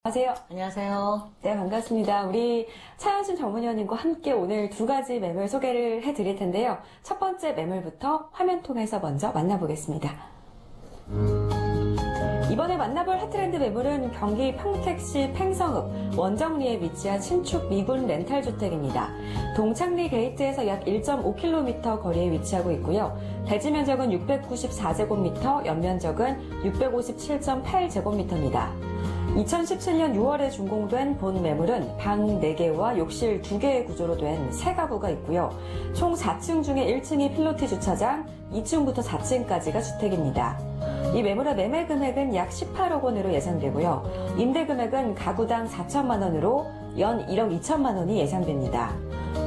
안녕하세요. 안녕하세요. 네, 반갑습니다. 우리 차현신 전문위원님과 함께 오늘 두 가지 매물 소개를 해드릴 텐데요. 첫 번째 매물부터 화면 통해서 먼저 만나보겠습니다. 이번에 만나볼 핫트렌드 매물은 경기 평택시 팽성읍 원정리에 위치한 신축 미군 렌탈주택입니다. 동창리 게이트에서 약 1.5km 거리에 위치하고 있고요. 대지 면적은 694제곱미터, 연면적은 657.8제곱미터입니다. 2017년 6월에 준공된 본 매물은 방 4개와 욕실 2개의 구조로 된 3가구가 있고요. 총 4층 중에 1층이 필로티 주차장, 2층부터 4층까지가 주택입니다. 이 매물의 매매 금액은 약 18억 원으로 예상되고요. 임대 금액은 가구당 4천만 원으로 연 1억 2천만 원이 예상됩니다.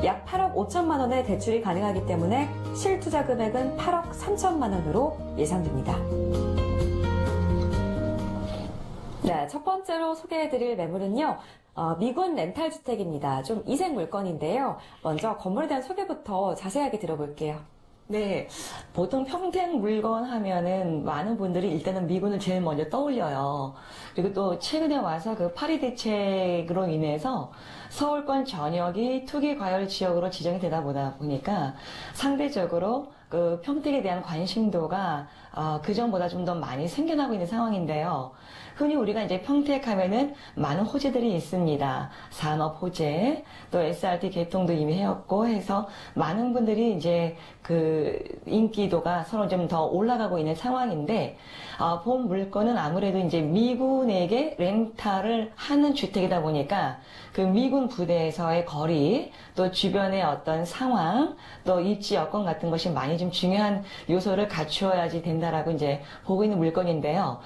약 8억 5천만 원의 대출이 가능하기 때문에 실투자 금액은 8억 3천만 원으로 예상됩니다. 네, 첫 번째로 소개해드릴 매물은요. 미군 렌탈주택입니다. 좀 이색 물건인데요. 먼저 건물에 대한 소개부터 자세하게 들어볼게요. 네, 보통 평택 물건 하면은 많은 분들이 일단은 미군을 제일 먼저 떠올려요. 그리고 또 최근에 와서 그 파리 대책으로 인해서 서울권 전역이 투기 과열 지역으로 지정이 되다 보니까 상대적으로 그 평택에 대한 관심도가 그전보다 좀 더 많이 생겨나고 있는 상황인데요. 흔히 우리가 이제 평택 하면은 많은 호재들이 있습니다. 산업 호재, 또 SRT 개통도 이미 해왔고 해서 많은 분들이 이제 그 인기도가 서로 좀 더 올라가고 있는 상황인데, 본 물건은 아무래도 이제 미군에게 렌탈을 하는 주택이다 보니까 그 미군 부대에서의 거리, 또 주변의 어떤 상황, 또 입지 여건 같은 것이 많이 좀 중요한 요소를 갖추어야지 된다라고 이제 보고 있는 물건인데요.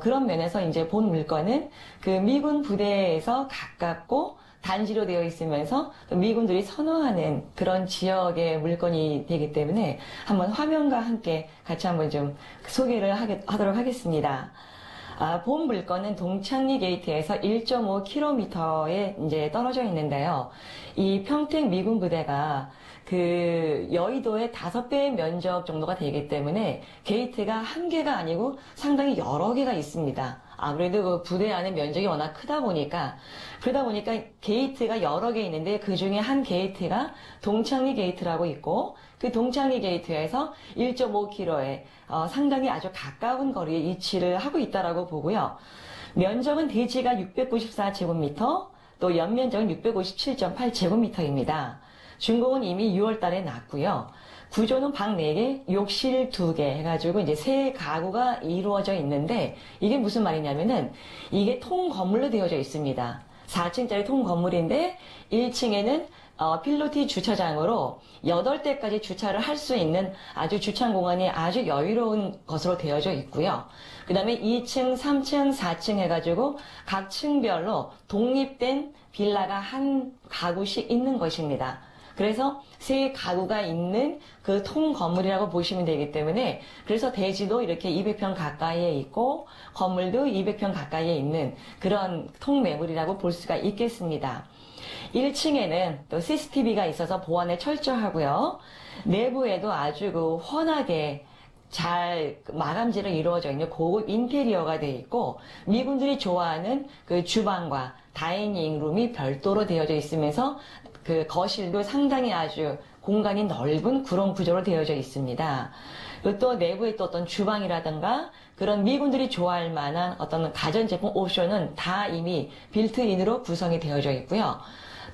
그런 면에서 이제 본 물건은 그 미군 부대에서 가깝고 단지로 되어 있으면서 미군들이 선호하는 그런 지역의 물건이 되기 때문에 한번 화면과 함께 같이 한번 좀 소개를 하도록 하겠습니다. 본 물건은 동창리 게이트에서 1.5km에 이제 떨어져 있는데요. 이 평택 미군 부대가 그 여의도의 5배의 면적 정도가 되기 때문에 게이트가 한 개가 아니고 상당히 여러 개가 있습니다. 아무래도 그 부대 안의 면적이 워낙 그러다 보니까 게이트가 여러 개 있는데 그 중에 한 게이트가 동창리 게이트라고 있고, 그 동창리 게이트에서 1.5km에 상당히 아주 가까운 거리에 위치를 하고 있다라고 보고요. 면적은 대지가 694제곱미터, 또 연면적은 657.8제곱미터입니다. 준공은 이미 6월 달에 났고요. 구조는 방 4개, 욕실 2개 해가지고 이제 3가구가 이루어져 있는데, 이게 무슨 말이냐면은 이게 통 건물로 되어져 있습니다. 4층짜리 통 건물인데 1층에는 필로티 주차장으로 8대까지 주차를 할 수 있는 아주 주차 공간이 아주 여유로운 것으로 되어져 있고요. 그 다음에 2층, 3층, 4층 해가지고 각 층별로 독립된 빌라가 한 가구씩 있는 것입니다. 그래서 3가구가 있는 그 통 건물이라고 보시면 되기 때문에, 그래서 대지도 이렇게 200평 가까이에 있고 건물도 200평 가까이에 있는 그런 통 매물이라고 볼 수가 있겠습니다. 1층에는 또 CCTV가 있어서 보안에 철저하고요. 내부에도 아주 그 훤하게 잘 마감재로 이루어져 있는 고급 인테리어가 되어 있고, 미군들이 좋아하는 그 주방과 다이닝 룸이 별도로 되어져 있으면서 그 거실도 상당히 아주 공간이 넓은 그런 구조로 되어져 있습니다. 그리고 또 내부에 또 어떤 주방이라든가 그런 미군들이 좋아할 만한 어떤 가전제품 옵션은 다 이미 빌트인으로 구성이 되어져 있고요.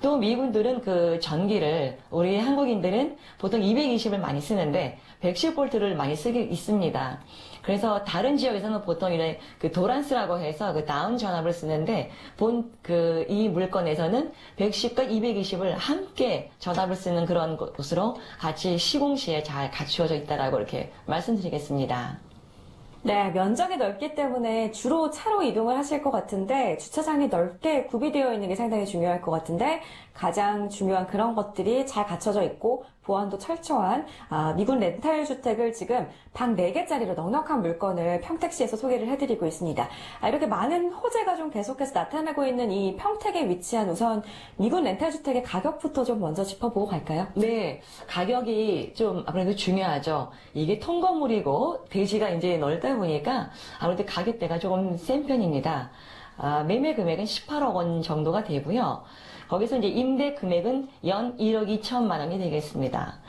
또 미군들은 그 전기를, 우리 한국인들은 보통 220을 많이 쓰는데 110V를 많이 쓰기 있습니다. 그래서 다른 지역에서는 보통 이런 그 도란스라고 해서 그 다운 전압을 쓰는데, 이 물건에서는 110과 220을 함께 전압을 쓰는 그런 곳으로 같이 시공시에 잘 갖추어져 있다라고 이렇게 말씀드리겠습니다. 네, 면적이 넓기 때문에 주로 차로 이동을 하실 것 같은데, 주차장이 넓게 구비되어 있는 게 상당히 중요할 것 같은데, 가장 중요한 그런 것들이 잘 갖춰져 있고 보안도 철저한 미군 렌탈 주택을 지금 방 4개짜리로 넉넉한 물건을 평택시에서 소개를 해드리고 있습니다. 이렇게 많은 호재가 좀 계속해서 나타나고 있는 이 평택에 위치한 우선 미군 렌탈 주택의 가격부터 좀 먼저 짚어보고 갈까요? 네, 가격이 좀 아무래도 중요하죠. 이게 통건물이고 대지가 이제 넓다 보니까 아무래도 가격대가 조금 센 편입니다. 매매 금액은 18억 원 정도가 되고요. 거기서 이제 임대 금액은 연 1억 2천만 원이 되겠습니다.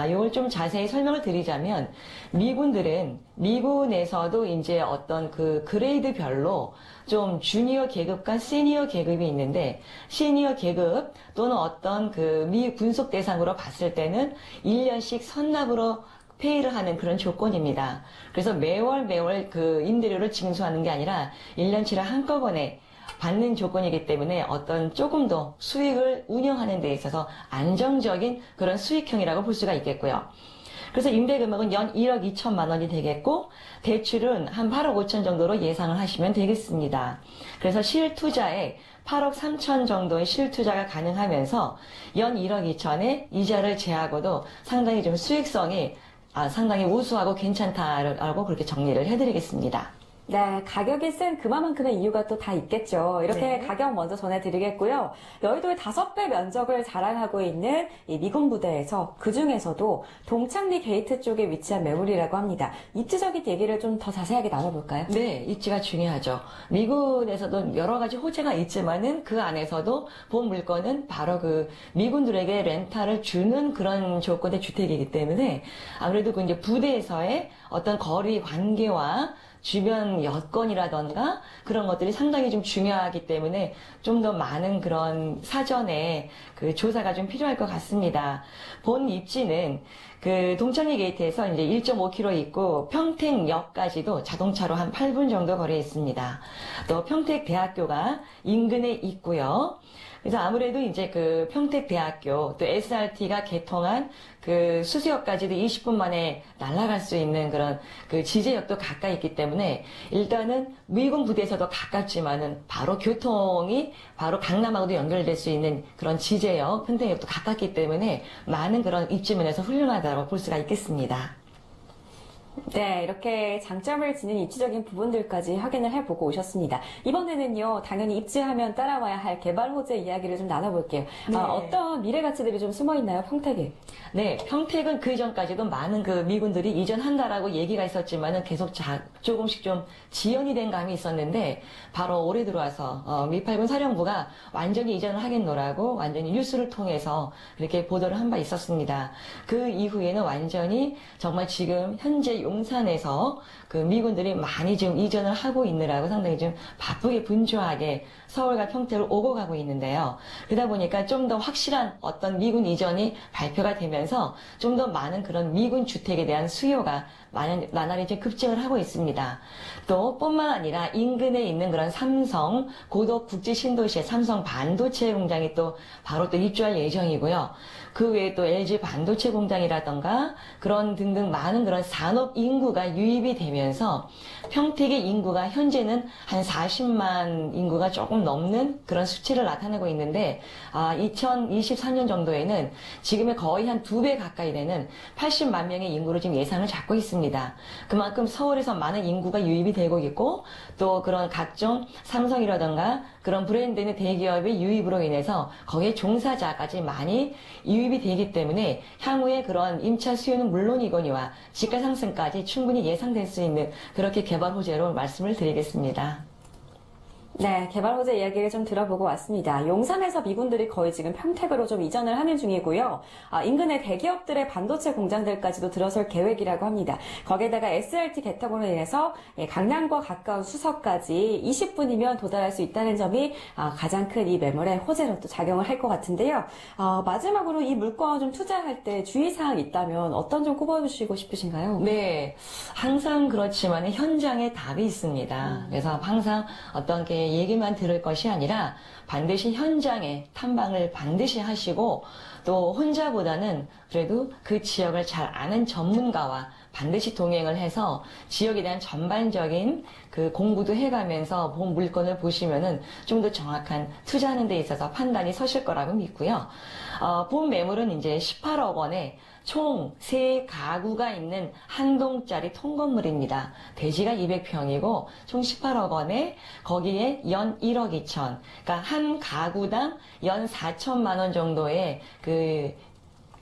이걸 좀 자세히 설명을 드리자면, 미군들은 미군에서도 이제 어떤 그 그레이드별로 좀 주니어 계급과 시니어 계급이 있는데, 시니어 계급 또는 어떤 그 미 군속 대상으로 봤을 때는 1년씩 선납으로 페이를 하는 그런 조건입니다. 그래서 매월 그 임대료를 징수하는 게 아니라 1년치를 한꺼번에 받는 조건이기 때문에 어떤 조금 더 수익을 운영하는 데 있어서 안정적인 그런 수익형이라고 볼 수가 있겠고요. 그래서 임대금액은 연 1억 2천만 원이 되겠고, 대출은 한 8억 5천 정도로 예상을 하시면 되겠습니다. 그래서 실투자에 8억 3천 정도의 실투자가 가능하면서 연 1억 2천에 이자를 제하고도 상당히 좀 수익성이 상당히 우수하고 괜찮다라고 그렇게 정리를 해드리겠습니다. 네, 가격이 센 그만큼의 이유가 또 다 있겠죠. 이렇게 네. 가격 먼저 전해드리겠고요. 여의도의 5배 면적을 자랑하고 있는 이 미군 부대에서 그 중에서도 동창리 게이트 쪽에 위치한 매물이라고 합니다. 입지적인 얘기를 좀 더 자세하게 나눠볼까요? 네, 입지가 중요하죠. 미군에서도 여러 가지 호재가 있지만은 그 안에서도 본 물건은 바로 그 미군들에게 렌탈을 주는 그런 조건의 주택이기 때문에 아무래도 그 이제 부대에서의 어떤 거리 관계와 주변 여건이라던가 그런 것들이 상당히 좀 중요하기 때문에 좀 더 많은 그런 사전에 그 조사가 좀 필요할 것 같습니다. 본 입지는 그 동창리 게이트에서 이제 1.5km 있고 평택역까지도 자동차로 한 8분 정도 거리에 있습니다. 또 평택대학교가 인근에 있고요. 그래서 아무래도 이제 그 평택대학교 또 SRT가 개통한 그 수수역까지도 20분 만에 날아갈 수 있는 그런 그 지제역도 가까이 있기 때문에 일단은 미군 부대에서도 가깝지만은 바로 교통이 바로 강남하고도 연결될 수 있는 그런 지제역, 평택역도 가깝기 때문에 많은 그런 입지면에서 훌륭하다고 볼 수가 있겠습니다. 네, 이렇게 장점을 지닌 입지적인 부분들까지 확인을 해보고 오셨습니다. 이번에는요, 당연히 입지하면 따라와야 할 개발 호재 이야기를 좀 나눠볼게요. 네. 어떤 미래 가치들이 좀 숨어 있나요, 평택에? 네, 평택은 그 이전까지도 많은 그 미군들이 이전한다라고 얘기가 있었지만은 계속 조금씩 좀 지연이 된 감이 있었는데 바로 올해 들어와서 미8군 사령부가 완전히 이전을 하겠노라고 완전히 뉴스를 통해서 이렇게 보도를 한 바 있었습니다. 그 이후에는 완전히 정말 지금 현재 용산에서 그 미군들이 많이 지금 이전을 하고 있느라고 상당히 좀 바쁘게 분주하게 서울과 평택을 오고 가고 있는데요. 그러다 보니까 좀 더 확실한 어떤 미군 이전이 발표가 되면서 좀 더 많은 그런 미군 주택에 대한 수요가 나날이 이제 급증을 하고 있습니다. 또 뿐만 아니라 인근에 있는 그런 삼성 고덕 국제 신도시의 삼성 반도체 공장이 또 바로 또 입주할 예정이고요. 그 외에 또 LG 반도체 공장이라던가 그런 등등 많은 그런 산업 인구가 유입이 되면서 평택의 인구가 현재는 한 40만 인구가 조금 넘는 그런 수치를 나타내고 있는데 2024년 정도에는 지금의 거의 한 2배 가까이 되는 80만 명의 인구를 지금 예상을 잡고 있습니다. 그만큼 서울에서 많은 인구가 유입이 되고 있고 또 그런 각종 삼성이라던가 그런 브랜드 있는 대기업의 유입으로 인해서 거기에 종사자까지 많이 유입이 되기 때문에 향후에 그런 임차 수요는 물론이거니와 지가 상승까지 충분히 예상될 수 있는 그렇게 개발 호재로 말씀을 드리겠습니다. 네, 개발 호재 이야기를 좀 들어보고 왔습니다. 용산에서 미군들이 거의 지금 평택으로 좀 이전을 하는 중이고요. 인근의 대기업들의 반도체 공장들까지도 들어설 계획이라고 합니다. 거기에다가 SRT 개통으로 인해서 강남과 가까운 수서까지 20분이면 도달할 수 있다는 점이 가장 큰 이 매물의 호재로 또 작용을 할 것 같은데요. 마지막으로 이 물건 좀 투자할 때 주의사항 있다면 어떤 좀 꼽아주시고 싶으신가요? 네, 항상 그렇지만 현장에 답이 있습니다. 그래서 항상 어떤 게 얘기만 들을 것이 아니라 반드시 현장에 탐방을 반드시 하시고 또 혼자보다는 그래도 그 지역을 잘 아는 전문가와 반드시 동행을 해서 지역에 대한 전반적인 그 공부도 해가면서 본 물건을 보시면은 좀 더 정확한 투자하는 데 있어서 판단이 서실 거라고 믿고요. 본 매물은 이제 18억 원에 총 3가구가 있는 한 동짜리 통건물입니다. 대지가 200평이고 총 18억 원에 거기에 연 1억 2천. 그러니까 한 가구당 연 4천만 원 정도의 그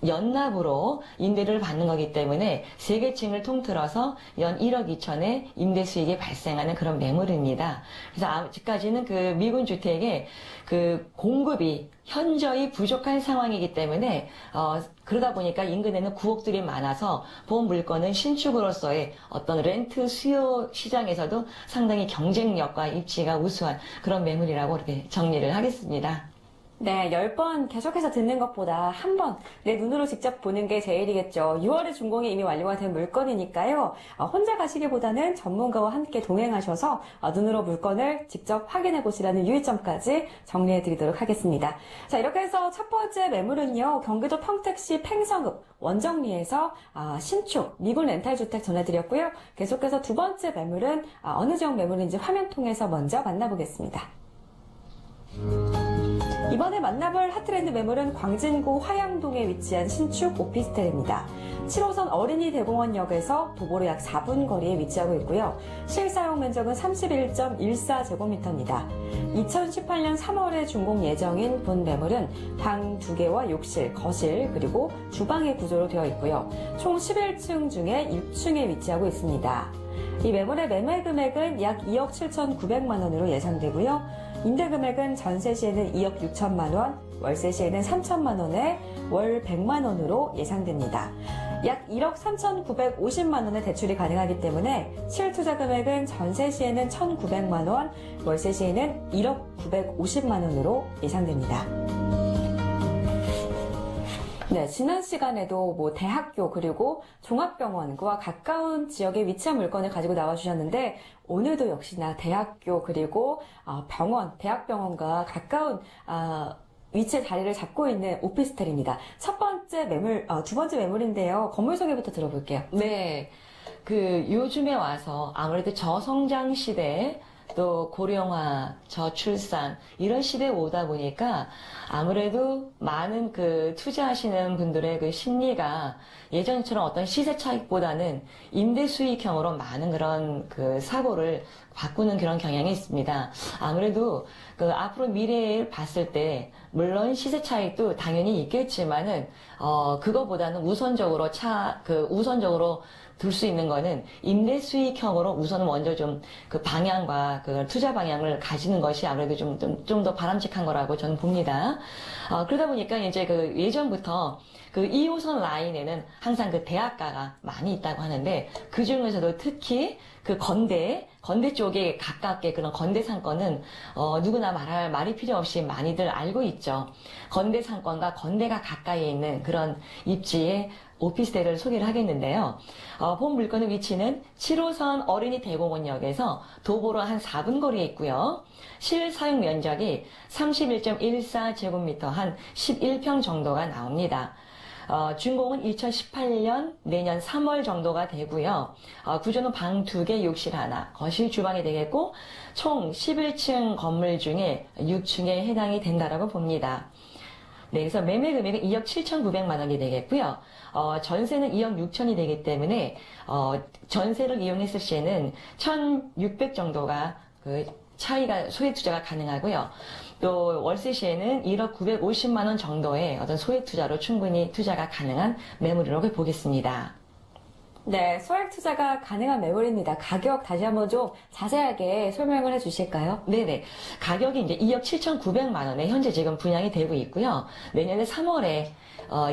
연납으로 임대를 받는 거기 때문에 세 계층을 통틀어서 연 1억 2천의 임대 수익이 발생하는 그런 매물입니다. 그래서 아직까지는 그 미군 주택의 그 공급이 현저히 부족한 상황이기 때문에 그러다 보니까 인근에는 구옥들이 많아서 본 물건은 신축으로서의 어떤 렌트 수요 시장에서도 상당히 경쟁력과 입지가 우수한 그런 매물이라고 이렇게 정리를 하겠습니다. 네, 10번 계속해서 듣는 것보다 한 번 내 눈으로 직접 보는 게 제일이겠죠. 6월에 준공이 이미 완료가 된 물건이니까요. 혼자 가시기보다는 전문가와 함께 동행하셔서 눈으로 물건을 직접 확인해 보시라는 유의점까지 정리해 드리도록 하겠습니다. 자, 이렇게 해서 첫 번째 매물은요. 경기도 평택시 팽성읍 원정리에서 신축 미군 렌탈주택 전해드렸고요. 계속해서 두 번째 매물은 어느 지역 매물인지 화면 통해서 먼저 만나보겠습니다. 이번에 만나볼 핫트렌드 매물은 광진구 화양동에 위치한 신축 오피스텔입니다. 7호선 어린이 대공원역에서 도보로 약 4분 거리에 위치하고 있고요. 실사용 면적은 31.14제곱미터입니다. 2018년 3월에 준공 예정인 본 매물은 방 2개와 욕실, 거실, 그리고 주방의 구조로 되어 있고요. 총 11층 중에 6층에 위치하고 있습니다. 이 매물의 매매 금액은 약 2억 7,900만 원으로 예상되고요. 임대 금액은 전세 시에는 2억 6천만 원, 월세 시에는 3천만 원에 월 100만 원으로 예상됩니다. 약 1억 3,950만 원의 대출이 가능하기 때문에 실투자 금액은 전세 시에는 1,900만 원, 월세 시에는 1억 950만 원으로 예상됩니다. 네, 지난 시간에도 대학교 그리고 종합병원과 가까운 지역에 위치한 물건을 가지고 나와주셨는데 오늘도 역시나 대학교 그리고 병원, 대학병원과 가까운 위치에 자리를 잡고 있는 오피스텔입니다. 첫 번째 매물, 두 번째 매물인데요. 건물 소개부터 들어볼게요. 네. 요즘에 와서 아무래도 저성장 시대, 또 고령화, 저출산 이런 시대에 오다 보니까 아무래도 많은 투자하시는 분들의 심리가 예전처럼 어떤 시세 차익보다는 임대 수익형으로 많은 그런 사고를 바꾸는 그런 경향이 있습니다. 아무래도 앞으로 미래를 봤을 때 물론 시세 차익도 당연히 있겠지만은 그거보다는 우선적으로 둘 수 있는 거는 임대 수익형으로 우선 먼저 좀 방향과 투자 방향을 가지는 것이 아무래도 좀 더 바람직한 거라고 저는 봅니다. 그러다 보니까 이제 예전부터 2호선 라인에는 항상 대학가가 많이 있다고 하는데 그 중에서도 특히 건대 쪽에 가깝게 그런 건대 상권은 누구나 말할 말이 필요 없이 많이들 알고 있죠. 건대 상권과 건대가 가까이에 있는 그런 입지의 오피스텔을 소개를 하겠는데요. 본 물건의 위치는 7호선 어린이 대공원역에서 도보로 한 4분 거리에 있고요. 실사용 면적이 31.14제곱미터 한 11평 정도가 나옵니다. 준공은 2018년 내년 3월 정도가 되고요. 구조는 방 2개, 욕실 하나, 거실, 주방이 되겠고 총 11층 건물 중에 6층에 해당이 된다라고 봅니다. 네, 그래서 매매 금액은 2억 7,900만 원이 되겠고요. 전세는 2억 6천이 되기 때문에 전세를 이용했을 시에는 1,600 정도가 차이가 소액 투자가 가능하고요. 또 월세 시에는 1억 950만 원 정도의 어떤 소액 투자로 충분히 투자가 가능한 매물이라고 보겠습니다. 네, 소액 투자가 가능한 매물입니다. 가격 다시 한번 좀 자세하게 설명을 해주실까요? 네네. 가격이 이제 2억 7,900만 원에 현재 지금 분양이 되고 있고요. 내년에 3월에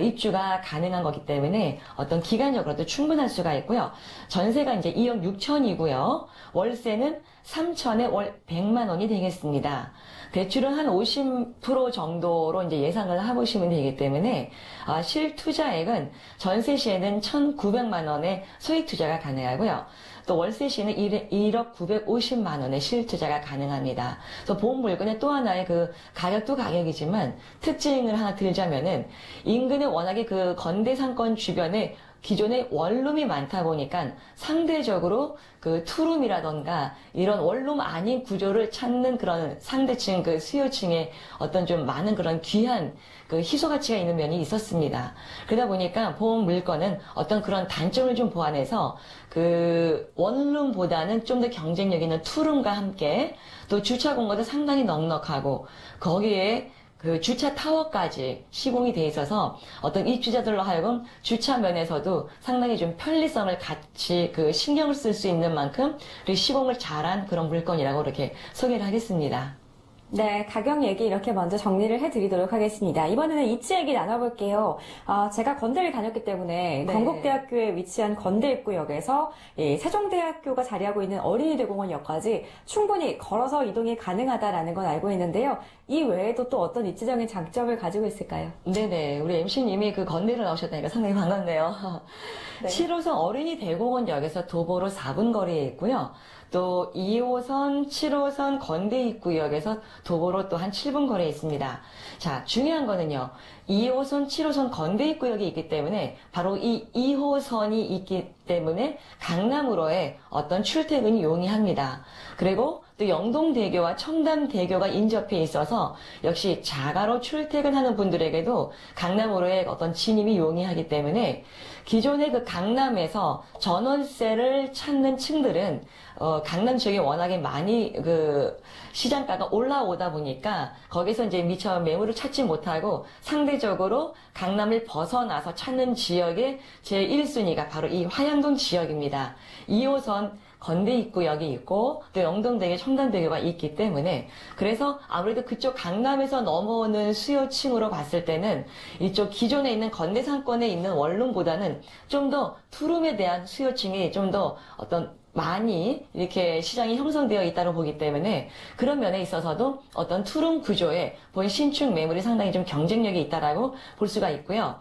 입주가 가능한 거기 때문에 어떤 기간적으로도 충분할 수가 있고요. 전세가 이제 2억 6천이고요. 월세는 3천에 월 100만 원이 되겠습니다. 대출은 한 50% 정도로 이제 예상을 해보시면 되기 때문에 실투자액은 전세 시에는 1,900만 원의 소액 투자가 가능하고요. 또 월세 시에는 1억 950만 원의 실투자가 가능합니다. 그래서 본 물건의 또 하나의 가격도 가격이지만 특징을 하나 들자면은 인근에 워낙에 건대 상권 주변에 기존에 원룸이 많다 보니까 상대적으로 투룸이라던가 이런 원룸 아닌 구조를 찾는 그런 상대층 수요층에 어떤 좀 많은 그런 귀한 희소 가치가 있는 면이 있었습니다. 그러다 보니까 본 물건은 어떤 그런 단점을 좀 보완해서 원룸보다는 좀 더 경쟁력 있는 투룸과 함께 또 주차 공간도 상당히 넉넉하고 거기에 그 주차 타워까지 시공이 돼 있어서 어떤 입주자들로 하여금 주차 면에서도 상당히 좀 편리성을 같이 그 신경을 쓸 수 있는 만큼 그리고 시공을 잘한 그런 물건이라고 이렇게 소개를 하겠습니다. 네, 가격 얘기 이렇게 먼저 정리를 해드리도록 하겠습니다. 이번에는 입지 얘기 나눠볼게요. 제가 건대를 다녔기 때문에 네. 건국대학교에 위치한 건대 입구역에서 세종대학교가 자리하고 있는 어린이대공원역까지 충분히 걸어서 이동이 가능하다라는 건 알고 있는데요. 이 외에도 또 어떤 입지적인 장점을 가지고 있을까요? 네네. 우리 MC님이 그 건대를 나오셨다니까 상당히 반갑네요. 네. 7호선 어린이대공원역에서 도보로 4분 거리에 있고요. 또 2호선, 7호선 건대 입구역에서 도보로 또 한 7분 거리에 있습니다. 자, 중요한 거는요. 2호선, 7호선 건대 입구역이 있기 때문에 바로 이 2호선이 있기 때문에 강남으로의 어떤 출퇴근이 용이합니다. 그리고 또 영동대교와 청담대교가 인접해 있어서 역시 자가로 출퇴근하는 분들에게도 강남으로의 어떤 진입이 용이하기 때문에 기존의 그 강남에서 전월세를 찾는 층들은 강남 지역에 워낙에 많이 그 시장가가 올라오다 보니까 거기서 이제 미처 매물을 찾지 못하고 상대적으로 강남을 벗어나서 찾는 지역의 제1순위가 바로 이 화양동 지역입니다. 2호선 건대 입구역이 있고 또 영동대교, 청담대교가 있기 때문에 그래서 아무래도 그쪽 강남에서 넘어오는 수요층으로 봤을 때는 이쪽 기존에 있는 건대 상권에 있는 원룸보다는 좀 더 투룸에 대한 수요층이 좀 더 어떤 많이 이렇게 시장이 형성되어 있다고 보기 때문에 그런 면에 있어서도 어떤 투룸 구조에 본 신축 매물이 상당히 좀 경쟁력이 있다라고 볼 수가 있고요.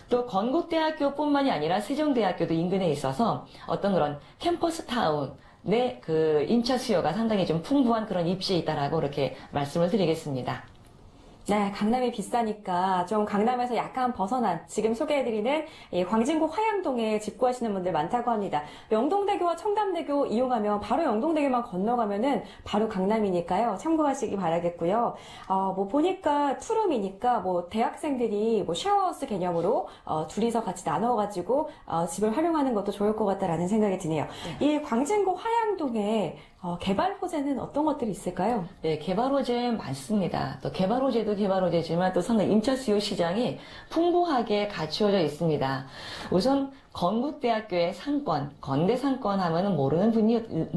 또 건국대학교뿐만이 아니라 세종대학교도 인근에 있어서 어떤 그런 캠퍼스 타운의 그 임차 수요가 상당히 좀 풍부한 그런 입지에 있다라고 이렇게 말씀을 드리겠습니다. 네, 강남이 비싸니까 좀 강남에서 약간 벗어난 지금 소개해드리는 이 광진구 화양동에 집구하시는 분들 많다고 합니다. 영동대교와 청담대교 이용하면 바로 영동대교만 건너가면은 바로 강남이니까요. 참고하시기 바라겠고요. 뭐 보니까 투룸이니까 뭐 대학생들이 뭐 쉐어하우스 개념으로 둘이서 같이 나눠가지고 집을 활용하는 것도 좋을 것 같다라는 생각이 드네요. 이 광진구 화양동에 개발 호재는 어떤 것들이 있을까요? 네, 개발 호재 많습니다. 또 개발 호재도 개발 호재지만 또 상당히 임차 수요 시장이 풍부하게 갖추어져 있습니다. 우선 건국대학교의 상권, 건대 상권 하면은 모르는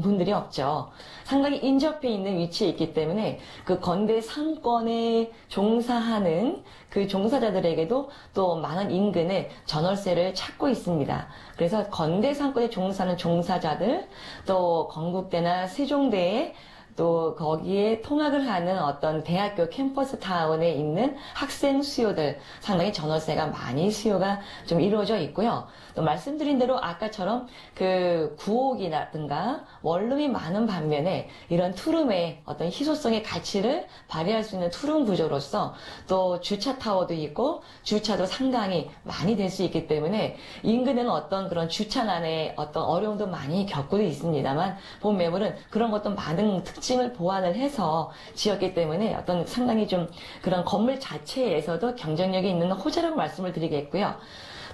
분들이 없죠. 상당히 인접해 있는 위치에 있기 때문에 그 건대 상권에 종사하는 그 종사자들에게도 또 많은 인근에 전월세를 찾고 있습니다. 그래서 건대 상권에 종사하는 종사자들, 또 건국대나 세종대에 또 거기에 통학을 하는 어떤 대학교 캠퍼스 타운에 있는 학생 수요들 상당히 전월세가 많이 수요가 좀 이루어져 있고요. 또 말씀드린 대로 아까처럼 그 구옥이라든가 원룸이 많은 반면에 이런 투룸의 어떤 희소성의 가치를 발휘할 수 있는 투룸 구조로서 또 주차 타워도 있고 주차도 상당히 많이 될 수 있기 때문에 인근에는 어떤 그런 주차난의 어떤 어려움도 많이 겪고 있습니다만 본 매물은 그런 것도 많은 특징을 보완을 해서 지었기 때문에 어떤 상당히 좀 그런 건물 자체에서도 경쟁력이 있는 호재라고 말씀을 드리겠고요.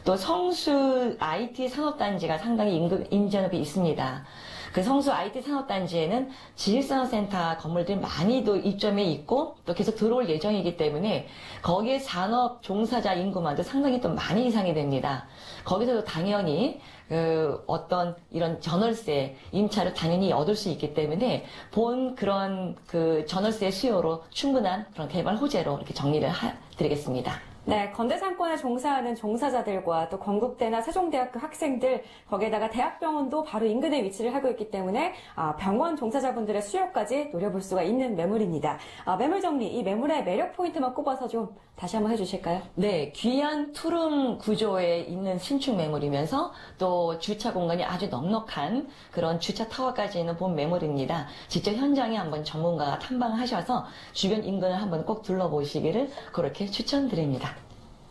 또 성수 IT 산업단지가 상당히 인접이 있습니다. 그 성수 IT 산업단지에는 지식산업센터 건물들이 많이도 입점해 있고 또 계속 들어올 예정이기 때문에 거기에 산업 종사자 인구만도 상당히 또 많이 이상이 됩니다. 거기서도 당연히 어떤 이런 전월세 임차를 당연히 얻을 수 있기 때문에 본 그런 그 전월세 수요로 충분한 그런 개발 호재로 이렇게 정리를 드리겠습니다. 네, 건대 상권에 종사하는 종사자들과 또 건국대나 세종대학교 학생들, 거기에다가 대학병원도 바로 인근에 위치를 하고 있기 때문에 병원 종사자분들의 수요까지 노려볼 수가 있는 매물입니다. 매물 정리, 이 매물의 매력 포인트만 꼽아서 좀 다시 한번 해주실까요? 네, 귀한 투룸 구조에 있는 신축 매물이면서 또 주차 공간이 아주 넉넉한 그런 주차 타워까지 있는 본 매물입니다. 직접 현장에 한번 전문가가 탐방하셔서 주변 인근을 한번 꼭 둘러보시기를 그렇게 추천드립니다.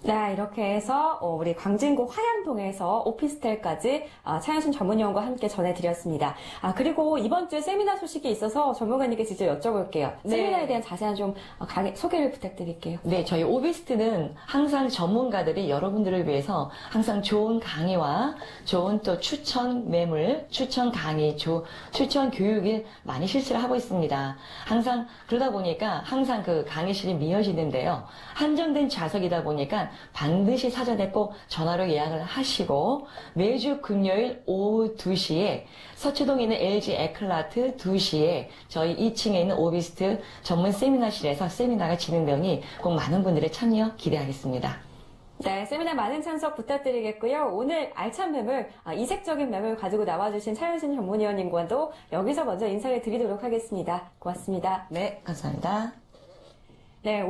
네, 이렇게 해서 우리 광진구 화양동에서 오피스텔까지 차현신 전문위원과 함께 전해드렸습니다. 그리고 이번 주에 세미나 소식이 있어서 전문가님께 직접 여쭤볼게요. 네. 세미나에 대한 자세한 좀 소개를 부탁드릴게요. 네, 저희 오비스트는 항상 전문가들이 여러분들을 위해서 항상 좋은 강의와 좋은 또 추천 매물, 추천 강의, 추천 교육을 많이 실시를 하고 있습니다. 항상 그러다 보니까 항상 그 강의실이 미어지는데요. 한정된 좌석이다 보니까 반드시 사전에 꼭 전화로 예약을 하시고 매주 금요일 오후 2시에 서초동에 있는 LG 에클라트 2시에 저희 2층에 있는 오비스트 전문 세미나실에서 세미나가 진행되니 꼭 많은 분들의 참여 기대하겠습니다. 네, 세미나 많은 참석 부탁드리겠고요. 오늘 알찬 매물, 이색적인 매물 가지고 나와주신 차현신 전문위원님과도 여기서 먼저 인사를 드리도록 하겠습니다. 고맙습니다. 네, 감사합니다. 네,